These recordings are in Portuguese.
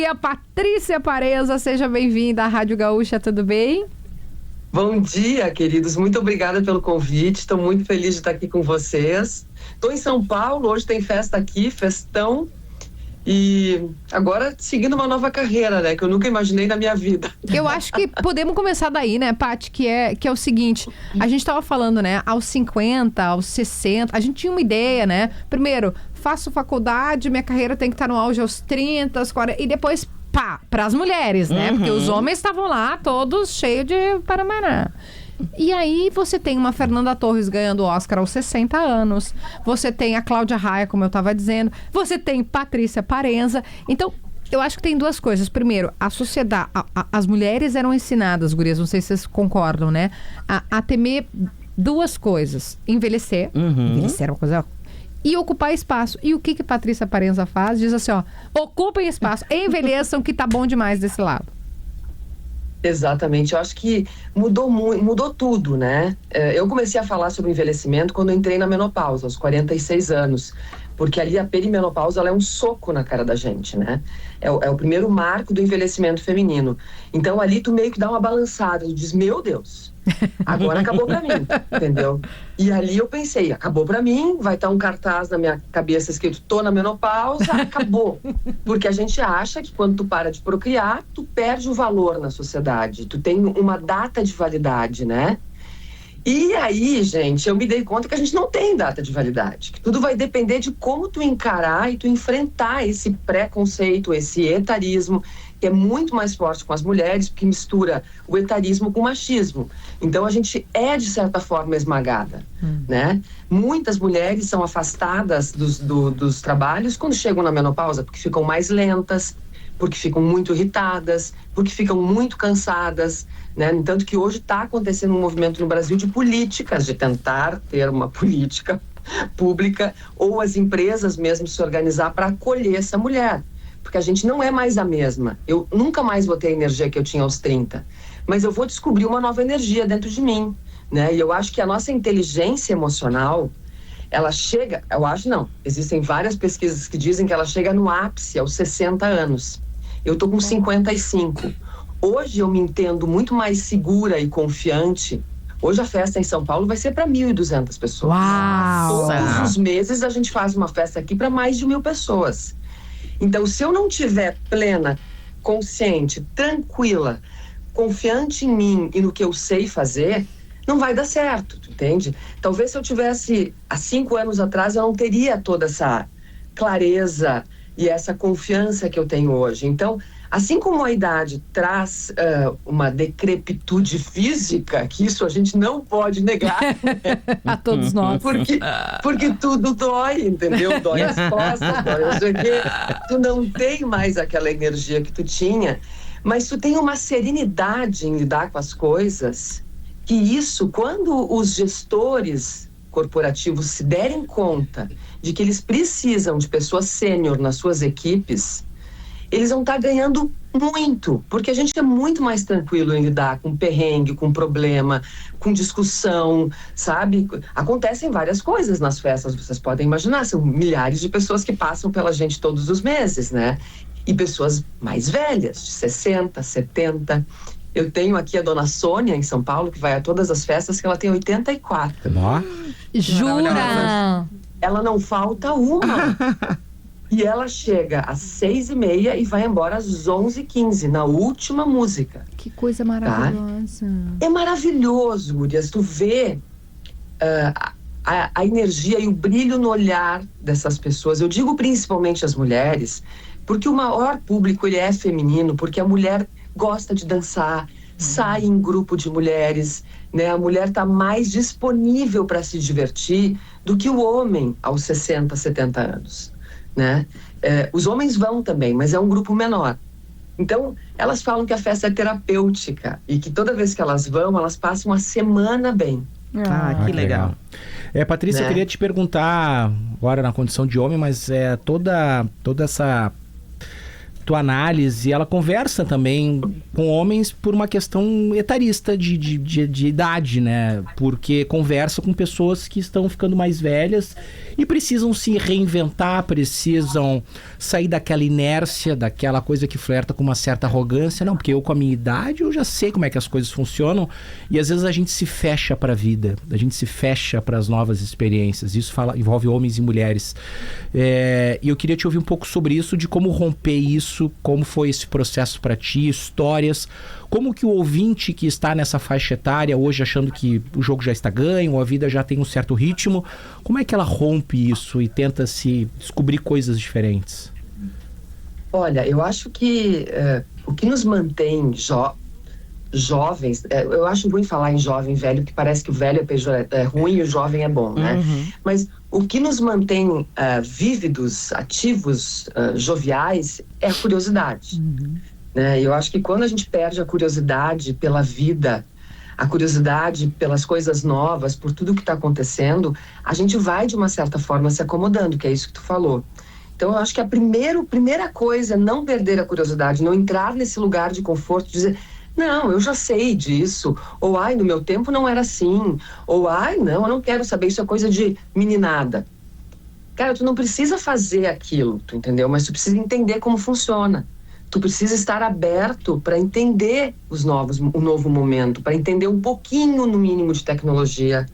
dia, Patrícia Parenza, seja bem-vinda à Rádio Gaúcha, tudo bem? Bom dia, queridos. Muito obrigada pelo convite. Estou muito feliz de estar aqui com vocês. Estou em São Paulo, hoje tem festa aqui, festão. E agora seguindo uma nova carreira, né? Que eu nunca imaginei na minha vida. Eu acho que podemos começar daí, né, Paty? Que é o seguinte, a gente estava falando, né? Aos 50, aos 60, a gente tinha uma ideia, né? Primeiro, faço faculdade, minha carreira tem que estar no auge aos 30, aos 40, e depois, pá, para as mulheres, né? Porque os homens estavam lá todos cheios de paramará. E aí você tem uma Fernanda Torres ganhando o Oscar aos 60 anos, você tem a Cláudia Raia, como eu estava dizendo, você tem Patrícia Parenza. Então, eu acho que tem duas coisas. Primeiro, a sociedade, as mulheres eram ensinadas, gurias, não sei se vocês concordam, né? A temer duas coisas. Envelhecer, envelhecer é uma coisa... E ocupar espaço. E o que Patrícia Parenza faz? Diz assim, ó, ocupem espaço, envelheçam que tá bom demais desse lado. Exatamente, eu acho que mudou tudo, né? Eu comecei a falar sobre envelhecimento quando eu entrei na menopausa, aos 46 anos, porque ali a perimenopausa ela é um soco na cara da gente, né? É o primeiro marco do envelhecimento feminino. Então ali tu meio que dá uma balançada, tu diz, meu Deus, agora acabou pra mim, entendeu? E ali eu pensei, acabou pra mim, vai estar um cartaz na minha cabeça escrito, tô na menopausa, acabou. Porque a gente acha que quando tu para de procriar, tu perde o valor na sociedade, tu tem uma data de validade, né? E aí, gente, eu me dei conta que a gente não tem data de validade, que tudo vai depender de como tu encarar e tu enfrentar esse preconceito, esse etarismo, que é muito mais forte com as mulheres, porque mistura o etarismo com o machismo. Então a gente é, de certa forma, esmagada, né? Muitas mulheres são afastadas dos trabalhos quando chegam na menopausa, porque ficam mais lentas, porque ficam muito irritadas, porque ficam muito cansadas, né? No entanto que hoje está acontecendo um movimento no Brasil de políticas, de tentar ter uma política pública, ou as empresas mesmo se organizar para acolher essa mulher. Porque a gente não é mais a mesma. Eu nunca mais vou ter a energia que eu tinha aos 30. Mas eu vou descobrir uma nova energia dentro de mim, né? E eu acho que a nossa inteligência emocional, ela chega... Eu acho não. Existem várias pesquisas que dizem que ela chega no ápice aos 60 anos. Eu tô com 55. Hoje eu me entendo muito mais segura e confiante. Hoje a festa em São Paulo vai ser para 1.200 pessoas. Uau! Todos os meses a gente faz uma festa aqui para mais de 1.000 pessoas. Então, se eu não tiver plena, consciente, tranquila, confiante em mim e no que eu sei fazer, não vai dar certo, tu entende? Talvez se eu tivesse, há 5 anos atrás, eu não teria toda essa clareza e essa confiança que eu tenho hoje. Então, assim como a idade traz uma decrepitude física, que isso a gente não pode negar. A todos nós. Porque tudo dói, entendeu? Dói as costas, dói não sei o quê. Tu não tem mais aquela energia que tu tinha, mas tu tem uma serenidade em lidar com as coisas, que isso, quando os gestores corporativos se derem conta de que eles precisam de pessoas sênior nas suas equipes, eles vão estar ganhando muito, porque a gente é muito mais tranquilo em lidar com perrengue, com problema, com discussão, sabe? Acontecem várias coisas nas festas, vocês podem imaginar, são milhares de pessoas que passam pela gente todos os meses, né? E pessoas mais velhas, de 60, 70. Eu tenho aqui a dona Sônia, em São Paulo, que vai a todas as festas, que ela tem 84. Jura? Ela não falta uma. E ela chega às 6h30 e vai embora às 11h15, na última música. Que coisa maravilhosa. Tá? É maravilhoso, Gurias. Tu vê a energia e o brilho no olhar dessas pessoas. Eu digo principalmente as mulheres, porque o maior público ele é feminino, porque a mulher gosta de dançar, sai em grupo de mulheres, né? A mulher está mais disponível para se divertir do que o homem aos 60, 70 anos. Né? Os homens vão também, mas é um grupo menor. Então, elas falam que a festa é terapêutica e que toda vez que elas vão, elas passam uma semana bem. Que legal. Patrícia, né? Eu queria te perguntar, agora na condição de homem, mas todo tua análise, ela conversa também com homens por uma questão etarista de idade, né? Porque conversa com pessoas que estão ficando mais velhas e precisam se reinventar, precisam sair daquela inércia, daquela coisa que flerta com uma certa arrogância. Não, porque eu com a minha idade, eu já sei como é que as coisas funcionam, e às vezes a gente se fecha para a vida, a gente se fecha para as novas experiências. Isso envolve homens e mulheres. E eu queria te ouvir um pouco sobre isso, de como romper isso, como foi esse processo para ti, histórias, como que o ouvinte que está nessa faixa etária hoje achando que o jogo já está ganho, ou a vida já tem um certo ritmo, como é que ela rompe isso e tenta se descobrir coisas diferentes? Olha, eu acho que o que nos mantém jovens, eu acho ruim falar em jovem velho, porque parece que o velho é ruim e o jovem é bom, né? Mas o que nos mantém vívidos, ativos, joviais, é a curiosidade. Né? Eu acho que quando a gente perde a curiosidade pela vida, a curiosidade pelas coisas novas, por tudo que está acontecendo, a gente vai, de uma certa forma, se acomodando, que é isso que tu falou. Então, eu acho que a primeira coisa é não perder a curiosidade, não entrar nesse lugar de conforto, dizer... Não, eu já sei disso. Ou, ai, no meu tempo não era assim. Ou, ai, não, eu não quero saber, isso é coisa de meninada. Cara, tu não precisa fazer aquilo, tu entendeu? Mas tu precisa entender como funciona. Tu precisa estar aberto para entender o novo momento, para entender um pouquinho, no mínimo, de tecnologia,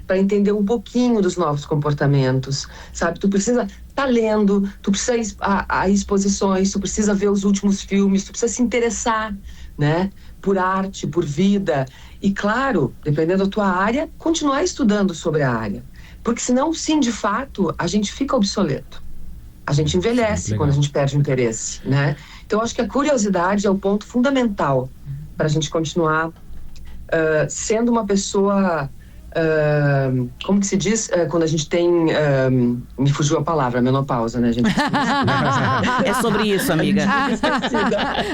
para entender um pouquinho dos novos comportamentos, sabe? Tu precisa estar lendo, tu precisa ir a exposições, tu precisa ver os últimos filmes, tu precisa se interessar, né? Por arte, por vida. E, claro, dependendo da tua área, continuar estudando sobre a área. Porque senão, sim, de fato, a gente fica obsoleto. A gente envelhece quando a gente perde o interesse, né? Então, acho que a curiosidade é o ponto fundamental para a gente continuar sendo uma pessoa... como que se diz quando a gente tem... me fugiu a palavra, menopausa, né, gente? É sobre isso, amiga.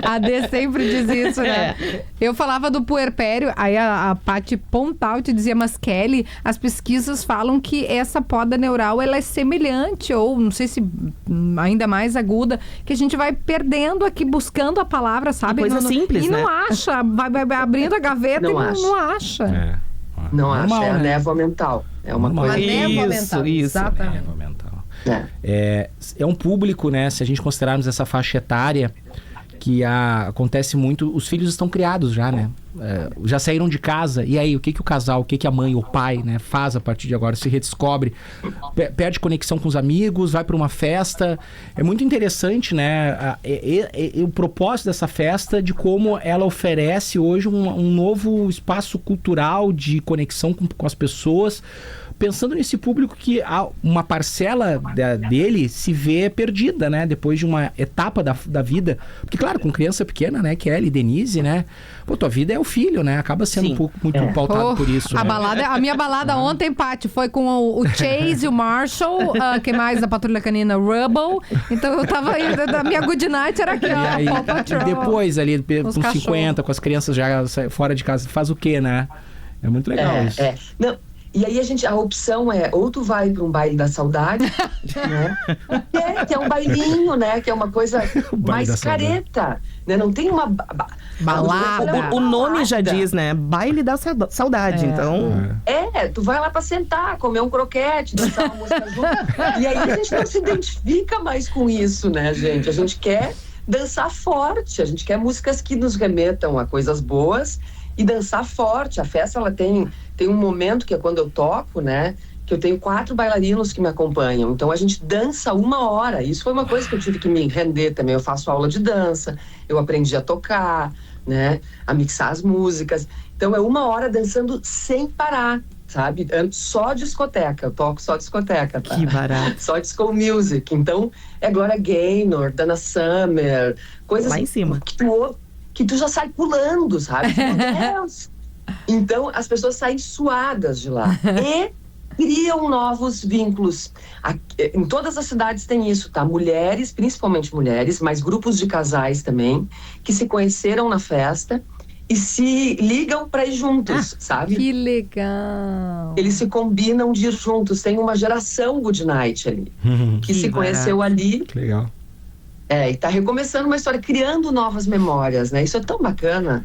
A Dê sempre diz isso, né? Eu falava do puerpério, aí a Paty Pontal te dizia, mas Kelly, as pesquisas falam que essa poda neural, ela é semelhante, ou não sei se ainda mais aguda, que a gente vai perdendo aqui, buscando a palavra, sabe? Coisa simples, e né? não acha, vai abrindo a gaveta não e não acha. Não normal, acha, é a né? névoa mental. É uma coisa... A névoa mental, isso. exatamente. Névoa mental. É um público, né? Se a gente considerarmos essa faixa etária, que acontece muito, os filhos estão criados já, né? Já saíram de casa, e aí, o que o casal, o que a mãe, o pai, né, faz a partir de agora? Se redescobre, perde conexão com os amigos, vai para uma festa. É muito interessante, né, o propósito dessa festa, de como ela oferece hoje um novo espaço cultural de conexão com as pessoas, pensando nesse público que uma parcela dele se vê perdida, né? Depois de uma etapa da vida. Porque, claro, com criança pequena, né? Kelly, Denise, né? Pô, tua vida é o filho, né? Acaba sendo um pouco muito pautado por isso. A minha balada ontem, Paty, foi com o Chase e o Marshall, que mais da Patrulha Canina, Rubble. Então eu tava indo, da minha good night era aqui, ó. E aí, depois ali, com 50, com as crianças já fora de casa, faz o quê, né? É muito legal isso. Não. E aí a opção é, ou tu vai para um baile da saudade, né? Que é um bailinho, né? Que é uma coisa mais careta, né? Não tem uma balada. O nome já diz, né? Baile da saudade, então... tu vai lá para sentar, comer um croquete, dançar uma música junto. E aí a gente não se identifica mais com isso, né, gente? A gente quer dançar forte, a gente quer músicas que nos remetam a coisas boas e dançar forte. A festa, ela tem um momento que é quando eu toco, né? Que eu tenho 4 bailarinos que me acompanham. Então a gente dança 1 hora. Isso foi uma coisa que eu tive que me render também. Eu faço aula de dança, eu aprendi a tocar, né? A mixar as músicas. Então é 1 hora dançando sem parar, sabe? Só discoteca. Eu toco só discoteca, tá? Que barato. Só disco music. Então é Gloria Gaynor, Dana Summer, coisas lá em cima. Que tu já sai pulando, sabe? Meu Deus! Então, as pessoas saem suadas de lá. E criam novos vínculos. Em todas as cidades tem isso, tá? Mulheres, principalmente mulheres, mas grupos de casais também, que se conheceram na festa e se ligam para ir juntos, sabe? Que legal! Eles se combinam de ir juntos. Tem uma geração Good Night ali, que se conheceu ali. Que legal. E tá recomeçando uma história, criando novas memórias, né? Isso é tão bacana,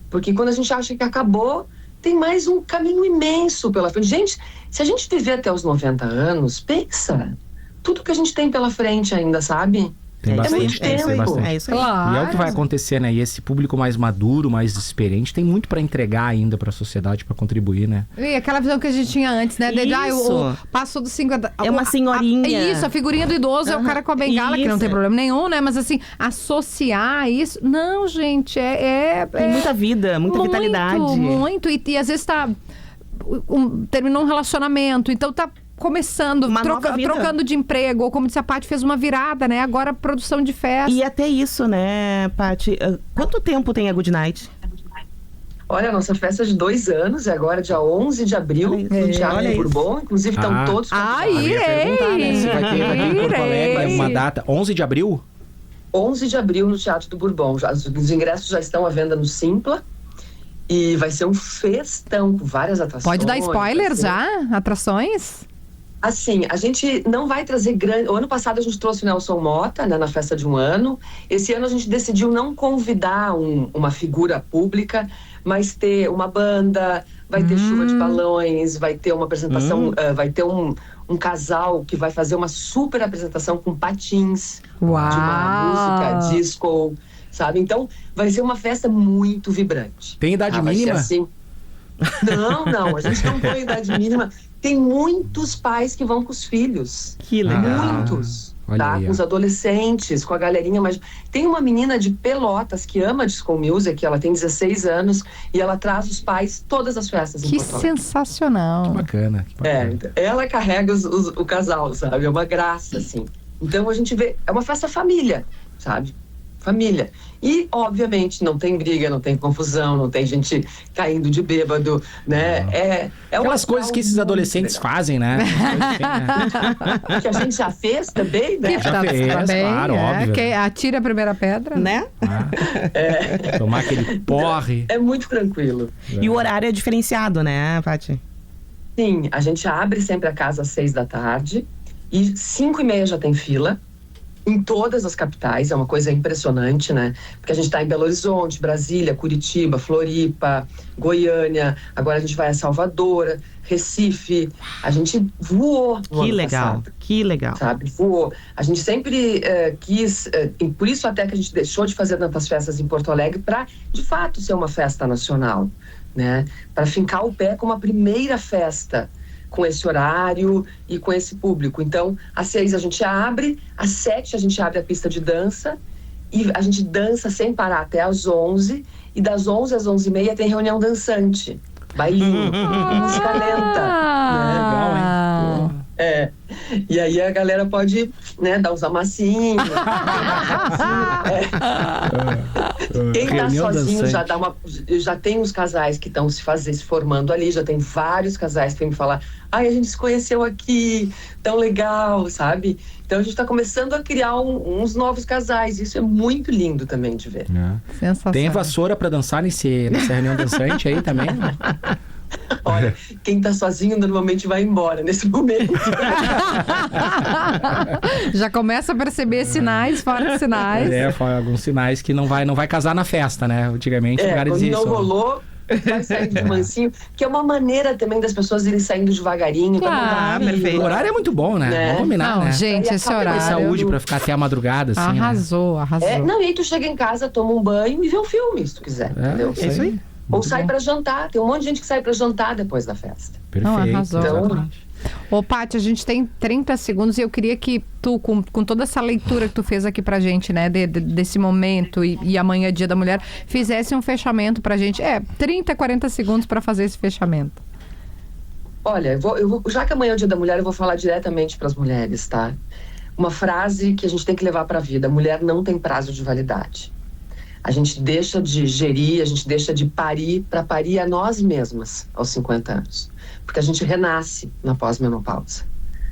porque quando a gente acha que acabou, tem mais um caminho imenso pela frente. Gente, se a gente viver até os 90 anos, pensa, tudo que a gente tem pela frente ainda, sabe? Tem bastante, muito tempo. tem bastante. É isso aí. Claro. E é o que vai acontecer, né? E esse público mais maduro, mais experiente, tem muito pra entregar ainda pra sociedade, pra contribuir, né? E aquela visão que a gente tinha antes, né? Isso. O passou dos 50. É uma senhorinha. Isso, a figurinha do idoso é o cara com a bengala, que não tem Isso. problema nenhum, né? Mas assim, associar isso. Não, gente, Tem muita vida, muita vitalidade. Muito. E às vezes terminou um relacionamento, então tá começando, Uma nova vida. trocando de emprego, ou como disse a Paty, fez uma virada, né? Agora produção de festa. E até isso, né, Paty? Quanto tempo tem a Good Night? Olha, a nossa festa é de 2 anos, é agora dia 11 de abril, Olha isso. no Teatro Olha do isso. Bourbon. Inclusive, estão todos Ah, convidados. Eu ia perguntar, né? Se vai ter aqui em Porto Alegre Irei. uma data. 11 de abril? 11 de abril no Teatro do Bourbon. Os ingressos já estão à venda no Simpla. E vai ser um festão com várias atrações. Pode dar spoiler vai ser- já? Atrações? Assim, a gente não vai trazer grande... O ano passado a gente trouxe o Nelson Motta, né, na festa de 1 ano. Esse ano a gente decidiu não convidar uma figura pública, mas ter uma banda, vai ter chuva de balões, vai ter uma apresentação, vai ter um casal que vai fazer uma super apresentação com patins de uma música disco, sabe? Então, vai ser uma festa muito vibrante. Tem idade Vai ser mínima? assim. Não, a gente não põe idade mínima. Tem muitos pais que vão com os filhos. Que legal. Muitos. olha Tá? aí, ó. Com os adolescentes, com a galerinha mais... Tem uma menina de Pelotas que ama disco music, ela tem 16 anos, e ela traz os pais todas as festas em Que Porto Alegre. sensacional. Que bacana, que bacana. Ela carrega o casal, sabe? É uma graça, assim. Então a gente vê... É uma festa família, sabe? Família. E, obviamente, não tem briga, não tem confusão, não tem gente caindo de bêbado, né? É Aquelas uma coisas que esses muito adolescentes legal. fazem, né? Que a gente já fez também, né? Já fez, claro, óbvio. Que atira a primeira pedra. Né? Tomar aquele porre. É muito tranquilo. E o horário é diferenciado, né, Paty? Sim, a gente abre sempre a casa às 6 da tarde e 5h30 já tem fila. Em todas as capitais, é uma coisa impressionante, né? Porque a gente está em Belo Horizonte, Brasília, Curitiba, Floripa, Goiânia, agora a gente vai a Salvador, Recife. A gente voou no Que ano legal, passado, que legal. sabe? Voou. A gente sempre quis, e por isso até que a gente deixou de fazer tantas festas em Porto Alegre, para, de fato, ser uma festa nacional, né? Para fincar o pé como a primeira festa com esse horário e com esse público. Então, às 6 a gente abre, às 7 a gente abre a pista de dança e a gente dança sem parar até às 11, e das 11 às 11h30 tem reunião dançante, bailinho, música lenta, né? Legal, hein? E aí a galera pode, né, dar uns amassinhos. Quem tá Reunião sozinho dançante. já tem uns casais que estão se formando ali, já tem vários casais que vêm me falar: ai, a gente se conheceu aqui, tão legal, sabe? Então a gente tá começando a criar uns novos casais. Isso é muito lindo também de ver. Sensacional. Tem vassoura pra dançar nessa reunião dançante aí também? Olha, quem tá sozinho normalmente vai embora nesse momento. Já começa a perceber sinais, fora de sinais. Foi alguns sinais que não vai casar na festa, né? Antigamente o cara Quando dizia não isso. rolou, vai saindo de mansinho, que é uma maneira também das pessoas irem saindo devagarinho. pra não Claro, dar fila. perfeito. O horário é muito bom, né? Né? Vamos combinar, Não, né? gente, Aí esse acaba Tem horário. saúde pra ficar até a madrugada, assim, Arrasou, arrasou. Não, e aí tu chega em casa, toma um banho e vê um filme, se tu quiser, né? entendeu? É isso aí. Ou Muito sai bom. pra jantar. Tem um monte de gente que sai pra jantar depois da festa. Perfeito. Não, arrasou. exatamente. Ô, Paty, a gente tem 30 segundos e eu queria que tu, com toda essa leitura que tu fez aqui pra gente, né, desse momento e amanhã é Dia da Mulher, fizesse um fechamento pra gente. 30, 40 segundos pra fazer esse fechamento. Olha, eu vou, já que amanhã é o Dia da Mulher, eu vou falar diretamente pras mulheres, tá? Uma frase que a gente tem que levar pra vida: mulher não tem prazo de validade. A gente deixa de gerir, a gente deixa de parir para parir a nós mesmas aos 50 anos. Porque a gente renasce na pós-menopausa.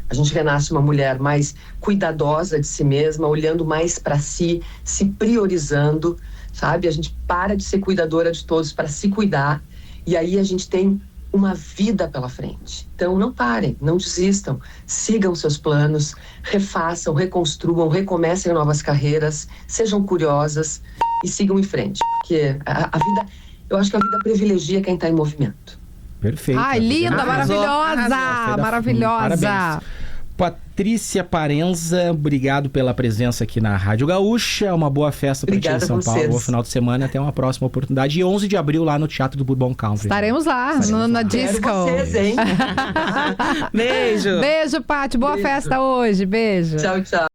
A gente renasce uma mulher mais cuidadosa de si mesma, olhando mais para si, se priorizando, sabe? A gente para de ser cuidadora de todos para se cuidar. E aí a gente tem uma vida pela frente. Então não parem, não desistam, sigam seus planos, refaçam, reconstruam, recomecem novas carreiras, sejam curiosas e sigam em frente, porque a vida, eu acho que a vida privilegia quem está em movimento. Perfeito. Ai, linda, Arrasou, maravilhosa, arrasou. maravilhosa. Parabéns. Patrícia Parenza, obrigado pela presença aqui na Rádio Gaúcha. Uma boa festa para ti em Obrigada São a Paulo. vocês. Bom final de semana. Até uma próxima oportunidade. E 11 de abril lá no Teatro do Bourbon Country. Estaremos lá, na disco. Quero vocês, hein? Beijo. Beijo, Paty. Boa Beijo. festa hoje. Beijo. Tchau, tchau.